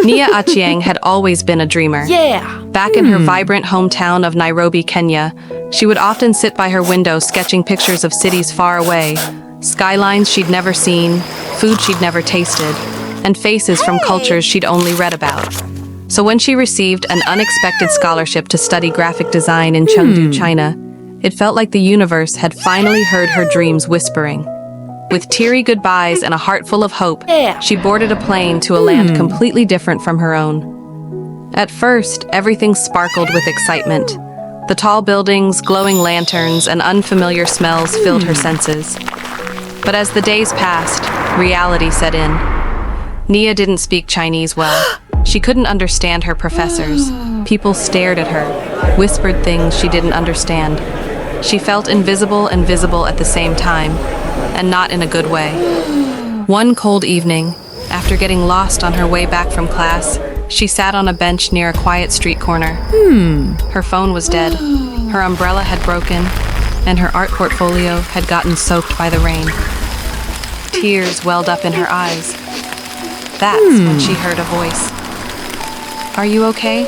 Nia Achieng had always been a dreamer. Back in her vibrant hometown of Nairobi, Kenya, she would often sit by her window sketching pictures of cities far away, skylines she'd never seen, food she'd never tasted, and faces from cultures she'd only read about. So when she received an unexpected scholarship to study graphic design in Chengdu, China, it felt like the universe had finally heard her dreams whispering. With teary goodbyes and a heart full of hope, she boarded a plane to a land completely different from her own. At first, everything sparkled with excitement. The tall buildings, glowing lanterns, and unfamiliar smells filled her senses. But as the days passed, reality set in. Nia didn't speak Chinese well. She couldn't understand her professors. People stared at her, whispered things she didn't understand. She felt invisible and visible at the same time, and not in a good way. One cold evening, after getting lost on her way back from class, she sat on a bench near a quiet street corner. Her phone was dead, her umbrella had broken, and her art portfolio had gotten soaked by the rain. Tears welled up in her eyes. That's when she heard a voice. "Are you okay?"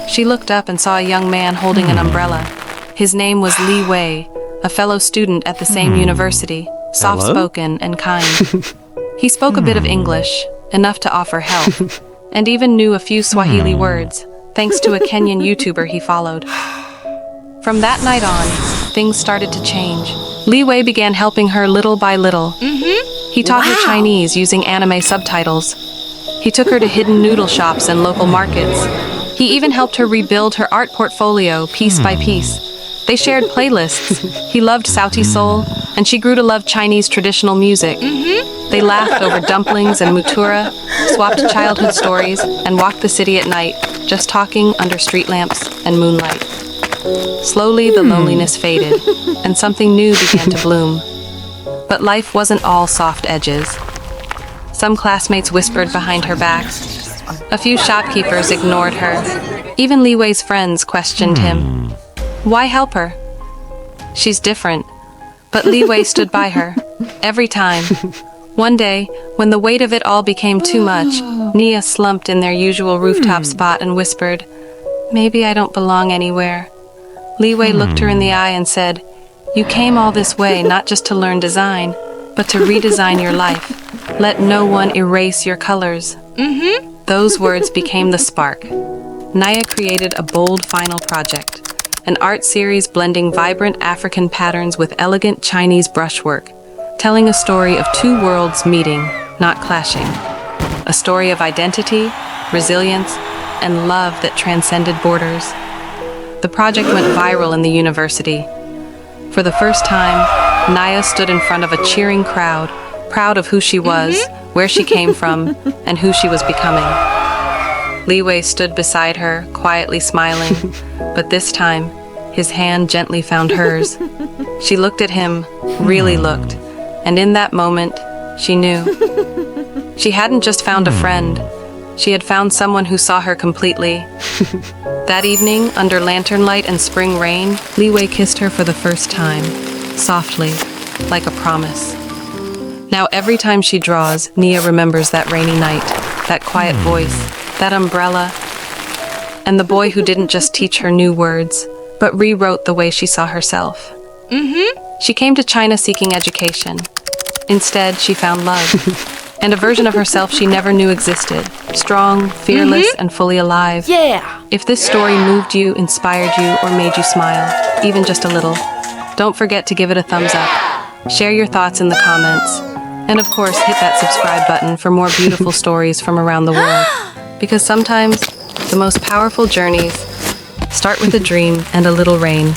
She looked up and saw a young man holding an umbrella. His name was Li Wei, a fellow student at the same university, soft-spoken and kind. He spoke a bit of English, enough to offer help, and even knew a few Swahili words, thanks to a Kenyan YouTuber he followed. From that night on, things started to change. Li Wei began helping her little by little. He taught her Chinese using anime subtitles. He took her to hidden noodle shops and local markets. He even helped her rebuild her art portfolio piece by piece. They shared playlists. He loved Sauti Sol, and she grew to love Chinese traditional music. They laughed over dumplings and mutura, swapped childhood stories, and walked the city at night, just talking under street lamps and moonlight. Slowly, the loneliness faded, and something new began to bloom. But life wasn't all soft edges. Some classmates whispered behind her back. A few shopkeepers ignored her. Even Li Wei's friends questioned him. Why help her? She's different. But Li Wei stood by her, every time. One day, when the weight of it all became too much, Nia slumped in their usual rooftop spot and whispered, "Maybe I don't belong anywhere." Li Wei looked her in the eye and said, "You came all this way not just to learn design, but to redesign your life. Let no one erase your colors." Those words became the spark. Nia created a bold final project, an art series blending vibrant African patterns with elegant Chinese brushwork, telling a story of two worlds meeting, not clashing. A story of identity, resilience, and love that transcended borders. The project went viral in the university. For the first time, Nia stood in front of a cheering crowd, proud of who she was, where she came from, and who she was becoming. Li Wei stood beside her, quietly smiling, but this time, his hand gently found hers. She looked at him, really looked, and in that moment, she knew. She hadn't just found a friend, she had found someone who saw her completely. That evening, under lantern light and spring rain, Li Wei kissed her for the first time, softly, like a promise. Now every time she draws, Nia remembers that rainy night, that quiet voice, that umbrella, and the boy who didn't just teach her new words, but rewrote the way she saw herself. She came to China seeking education. Instead, she found love, and a version of herself she never knew existed, strong, fearless, and fully alive. If this story moved you, inspired you, or made you smile, even just a little, don't forget to give it a thumbs up. Share your thoughts in the comments. And of course, hit that subscribe button for more beautiful stories from around the world. Because sometimes, the most powerful journeys start with a dream and a little rain.